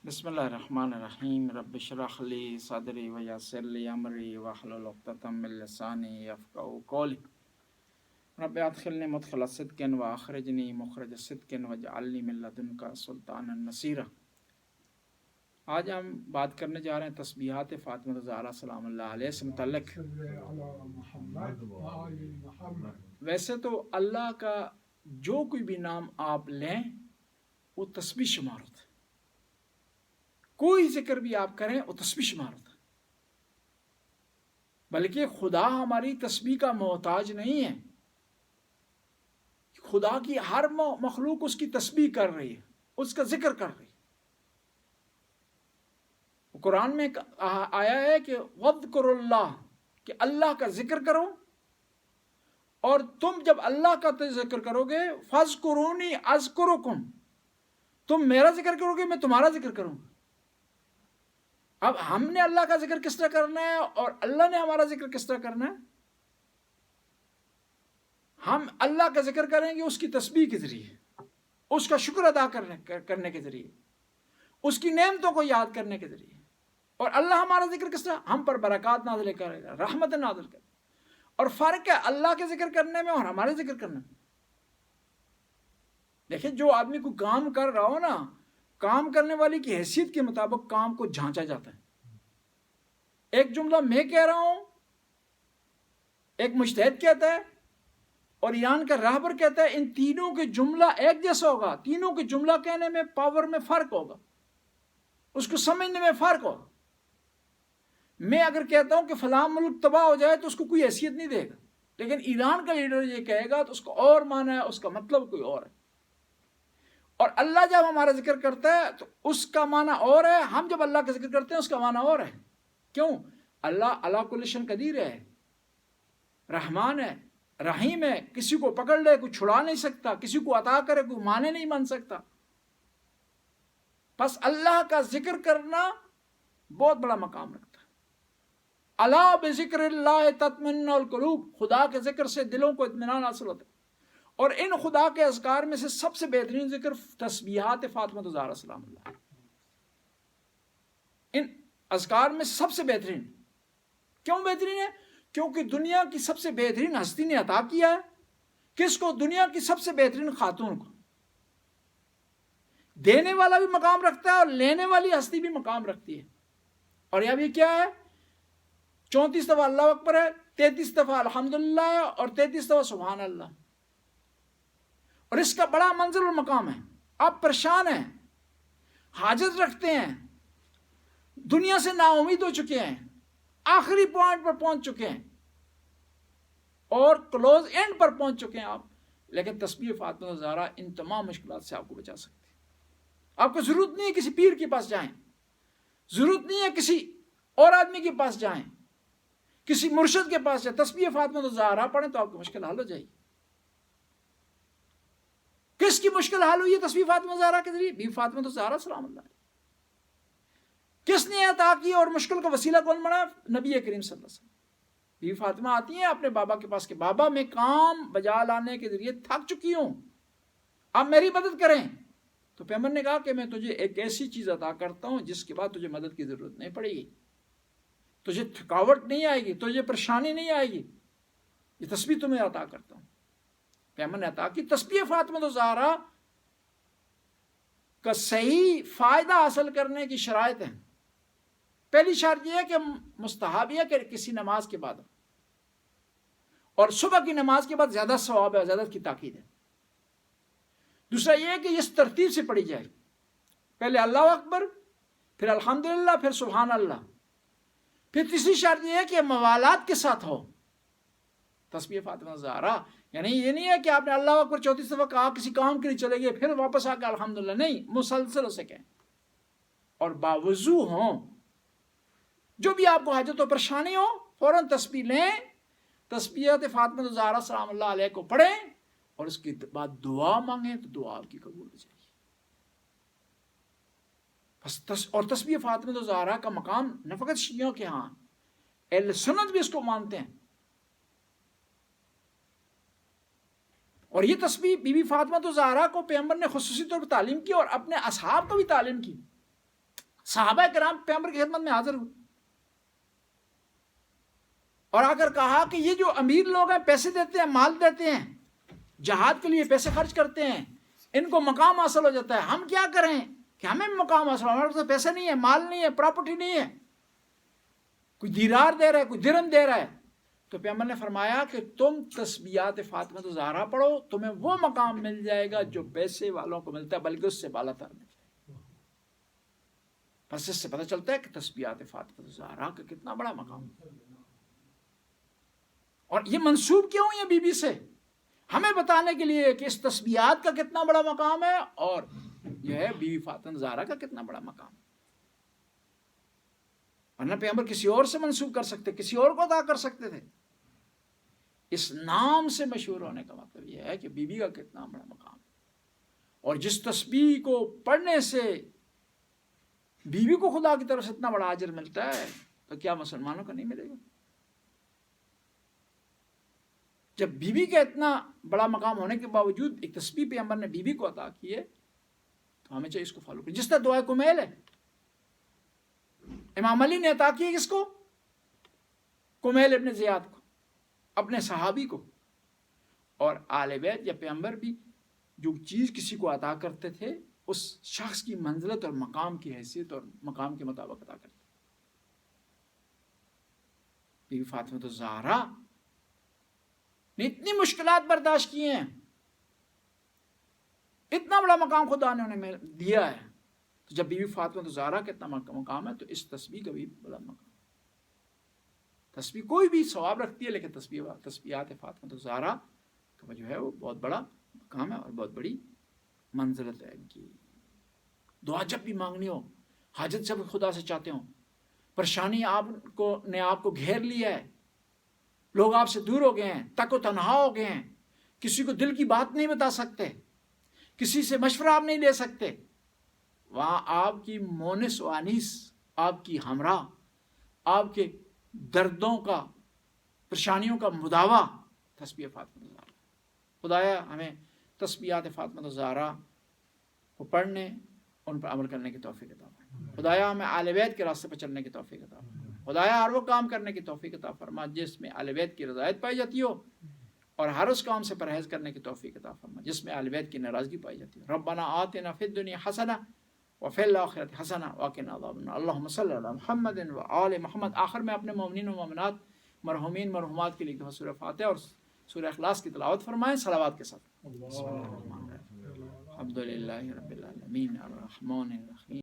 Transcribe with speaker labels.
Speaker 1: بسم اللہ الرحمن الرحیم رب اشرح لی صدری ویسر لی امری واحلل عقدۃ من لسانی یفقهوا قولی رب ادخلنی مدخل صدق واخرجنی مخرج صدق واجعلنی من لدنک سلطانا نصیرا۔ آج ہم بات کرنے جا رہے ہیں تسبیحات فاطمہ الزہرا سلام اللہ علیہ سے متعلق۔ ویسے تو اللہ کا جو کوئی بھی نام آپ لیں وہ تسبیح شمار ہوتا ہے، کوئی ذکر بھی آپ کریں وہ تسبیح شمار ہوتا ہے، بلکہ خدا ہماری تسبیح کا محتاج نہیں ہے۔ خدا کی ہر مخلوق اس کی تسبیح کر رہی ہے، اس کا ذکر کر رہی ہے۔ قرآن میں آیا ہے کہ وَاذْكُرُوا اللَّهَ، کہ اللہ کا ذکر کرو، اور تم جب اللہ کا ذکر کرو گے فَاذْكُرُونِي أَذْكُرُكُمْ، تم میرا ذکر کرو گے میں تمہارا ذکر کروں گا۔ اب ہم نے اللہ کا ذکر کس طرح کرنا ہے اور اللہ نے ہمارا ذکر کس طرح کرنا ہے؟ ہم اللہ کا ذکر کریں گے اس کی تسبیح کے ذریعے، اس کا شکر ادا کرنے کے ذریعے، اس کی نعمتوں کو یاد کرنے کے ذریعے۔ اور اللہ ہمارا ذکر کس طرح؟ ہم پر برکات نازل کرے گا، رحمت نازل کرے گا۔ اور فرق ہے اللہ کے ذکر کرنے میں اور ہمارے ذکر کرنے میں۔ دیکھیں، جو آدمی کو کام کر رہا ہو نا، کام کرنے والی کی حیثیت کے مطابق کام کو جھانچا جاتا ہے۔ ایک جملہ میں کہہ رہا ہوں، ایک مجتہد کہتا ہے، اور ایران کا راہبر کہتا ہے، ان تینوں کے جملہ ایک جیسا ہوگا، تینوں کے جملہ کہنے میں پاور میں فرق ہوگا، اس کو سمجھنے میں فرق ہوگا۔ میں اگر کہتا ہوں کہ فلاں ملک تباہ ہو جائے تو اس کو کوئی حیثیت نہیں دے گا، لیکن ایران کا لیڈر یہ کہے گا تو اس کو اور معنی ہے، اس کا مطلب کوئی اور ہے۔ اور اللہ جب ہمارا ذکر کرتا ہے تو اس کا معنی اور ہے، ہم جب اللہ کا ذکر کرتے ہیں اس کا معنی اور ہے۔ کیوں؟ اللہ علی کل شیء قدیر ہے، رحمان ہے، رحیم ہے، کسی کو پکڑ لے کوئی چھڑا نہیں سکتا، کسی کو عطا کرے کوئی مانے نہیں مان سکتا۔ بس اللہ کا ذکر کرنا بہت بڑا مقام رکھتا ہے۔ الا بذکر اللہ تطمئن القلوب، خدا کے ذکر سے دلوں کو اطمینان حاصل ہوتا ہے۔ اور ان خدا کے اذکار میں سے سب سے بہترین ذکر تسبیحات فاطمہ الزہرا سلام اللہ، ان اذکار میں سب سے بہترین۔ کیوں بہترین ہے؟ کیونکہ دنیا کی سب سے بہترین ہستی نے عطا کیا ہے کس کو؟ دنیا کی سب سے بہترین خاتون کو۔ دینے والا بھی مقام رکھتا ہے اور لینے والی ہستی بھی مقام رکھتی ہے۔ اور یہ بھی کیا ہے؟ 34 دفعہ اللہ اکبر ہے، 33 دفعہ الحمدللہ ہے، اور 33 دفعہ سبحان اللہ۔ اور اس کا بڑا منزل اور مقام ہے۔ آپ پریشان ہیں، حاجت رکھتے ہیں، دنیا سے نا امید ہو چکے ہیں، آخری پوائنٹ پر پہنچ چکے ہیں اور کلوز اینڈ پر پہنچ چکے ہیں آپ، لیکن تسبیح فاطمہ الزہرا ان تمام مشکلات سے آپ کو بچا سکتی ہے۔ آپ کو ضرورت نہیں ہے کسی پیر کے پاس جائیں، ضرورت نہیں ہے کسی اور آدمی کے پاس جائیں، کسی مرشد کے پاس جائیں، تسبیح فاطمہ الزہرا پڑھیں تو آپ کی مشکل حل ہو جائے گی۔ کس کی مشکل حل ہوئی ہے تسبیح فاطمہ الزہرا کے ذریعے؟ بی فاطمہ الزہرا سلام اللہ علیہ۔ کس نے عطا کی اور مشکل کا وسیلہ کون بنا؟ نبی کریم صلی اللہ علیہ وسلم۔ بی فاطمہ آتی ہیں اپنے بابا کے پاس کہ بابا میں کام بجا لانے کے ذریعے تھک چکی ہوں، آپ میری مدد کریں۔ تو پیغمبر نے کہا کہ میں تجھے ایک ایسی چیز عطا کرتا ہوں جس کے بعد تجھے مدد کی ضرورت نہیں پڑے گی، تجھے تھکاوٹ نہیں آئے گی، تجھے پریشانی نہیں آئے گی، یہ تسبیح تمہیں عطا کرتا ہوں۔ پیغمبر نے عطا کی۔ تسبیح فاطمہ الزہرا کا صحیح فائدہ حاصل کرنے کی شرائط ہیں۔ پہلی شرط یہ ہے کہ مستحب ہے کہ کسی نماز کے بعد، اور صبح کی نماز کے بعد زیادہ ثواب ہے، زیادہ کی تاکید ہے۔ دوسرا یہ ہے کہ اس ترتیب سے پڑھی جائے، پہلے اللہ اکبر، پھر الحمدللہ، پھر سبحان اللہ۔ پھر تیسری شرط یہ ہے کہ موالات کے ساتھ ہو تسبیح فاطمہ الزہرا، یعنی یہ نہیں ہے کہ آپ نے اللہ اکبر 34 دفعہ کہا، کسی کام کے لیے چلے گئے، پھر واپس آ کے الحمدللہ، نہیں، مسلسل اسے کہیں اور باوضو ہوں۔ جو بھی آپ کو حاجت و پریشانی ہو فوراً تسبیح لیں، تسبیحات فاطمہ الزہرا سلام اللہ علیہ کو پڑھیں، اور اس کے بعد دعا مانگیں تو دعا آپ کی قبول ہو جائے گی۔ اور تسبیح فاطمہ الزہرا کا مقام نہ فقط شیعوں کے ہاں، اہل سنت بھی اس کو مانتے ہیں۔ اور یہ تسبیح بی بی فاطمہ الزہرا کو پیغمبر نے خصوصی طور پر تعلیم کی اور اپنے اصحاب کو بھی تعلیم کی۔ صحابہ کرام پیغمبر کی خدمت میں حاضر ہوئے اور آ کر کہا کہ یہ جو امیر لوگ ہیں پیسے دیتے ہیں، مال دیتے ہیں، جہاد کے لیے پیسے خرچ کرتے ہیں، ان کو مقام حاصل ہو جاتا ہے، ہم کیا کریں کہ ہمیں بھی مقام حاصل ہو؟ ہمارے پاس پیسے نہیں ہے، مال نہیں ہے، پراپرٹی نہیں ہے، کوئی دینار دے رہا ہے، کوئی درہم دے رہا ہے۔ تو پیغمبر نے فرمایا کہ تم تسبیحات فاطمہ الزہرا پڑھو، تمہیں وہ مقام مل جائے گا جو پیسے والوں کو ملتا ہے، بلکہ اس سے بالا تر مل جائے گا۔ بس اس سے پتہ چلتا ہے کہ تسبیحات فاطمہ الزہرا کا کتنا بڑا مقام ہے۔ اور یہ منسوب کیوں ہے بی بی سے؟ ہمیں بتانے کے لیے کہ اس تسبیحات کا کتنا بڑا مقام ہے اور یہ ہے بی بی فاطمہ الزہرا کا کتنا بڑا مقام ہے۔ ورنہ پیغمبر کسی اور سے منسوب کر سکتے، کسی اور کو ادا کر سکتے تھے۔ اس نام سے مشہور ہونے کا مطلب یہ ہے کہ بی بی کا کتنا بڑا مقام ہے، اور جس تسبیح کو پڑھنے سے بی بی کو خدا کی طرف سے اتنا بڑا اجر ملتا ہے تو کیا مسلمانوں کو نہیں ملے گا؟ جب بی بی کا اتنا بڑا مقام ہونے کے باوجود ایک تسبیح پیغمبر نے بی بی کو عطا کی ہے تو ہمیں چاہیے اس کو فالو کریں۔ جس طرح دعائے کمیل ہے، امام علی نے عطا کی ہے کس کو؟ کمیل ابن زیاد کو، اپنے صحابی کو۔ اور آل بیت یا پیغمبر بھی جو چیز کسی کو عطا کرتے تھے اس شخص کی منزلت اور مقام کی حیثیت اور مقام کے مطابق عطا کرتے تھے۔ بی بی فاطمہ الزہرا نے اتنی مشکلات برداشت کی ہیں، اتنا بڑا مقام خدا نے انہیں دیا ہے، تو جب بی بی فاطمہ الزہرا کا اتنا مقام ہے تو اس تسبیح کا بھی بڑا مقام۔ تسبیح کوئی بھی ثواب رکھتی ہے، لیکن تسبیحات فاطمہ الزہرا کا جو ہے وہ بہت بڑا مقام ہے اور بہت بڑی منزلت ہے ان کی۔ دعا جب بھی مانگنی ہو، حاجت جب خدا سے چاہتے ہوں، پریشانی آپ کو گھیر لیا ہے، لوگ آپ سے دور ہو گئے ہیں، تک و تنہا ہو گئے ہیں، کسی کو دل کی بات نہیں بتا سکتے، کسی سے مشورہ آپ نہیں لے سکتے، وہاں آپ کی مونس و انیس، آپ کی ہمراہ، آپ کے دردوں کا، پریشانیوں کا مداوا تسبیح فاطمہ الزہرا۔ خدایا ہمیں تسبیحات فاطمہ الزہرا کو پڑھنے، ان پر عمل کرنے کی توفیق عطا فرما۔ خدایا ہمیں آل بیت کے راستے پر چلنے کی توفیق عطا فرما۔ خدایا ہر وہ کام کرنے کی توفیق عطا فرما جس میں آل بیت کی رضایت پائی جاتی ہو، اور ہر اس کام سے پرہیز کرنے کی توفیق عطا فرما جس میں آل بیت کی ناراضگی پائی جاتی ہے۔ ربنا آتنا فی الدنیا حسنہ وفی الآخرۃ حسنہ وقنا عذاب النار۔ اللہم صلی علی محمد وآل محمد۔ آخر میں اپنے مومنین و مومنات، مرحومین مرحومات کے لیے ایک دفعہ سورہ فاتحہ اور سورہ اخلاص کی تلاوت فرمائیں صلوات کے ساتھ۔ الحمدللہ رب العالمین الرحمن الرحیم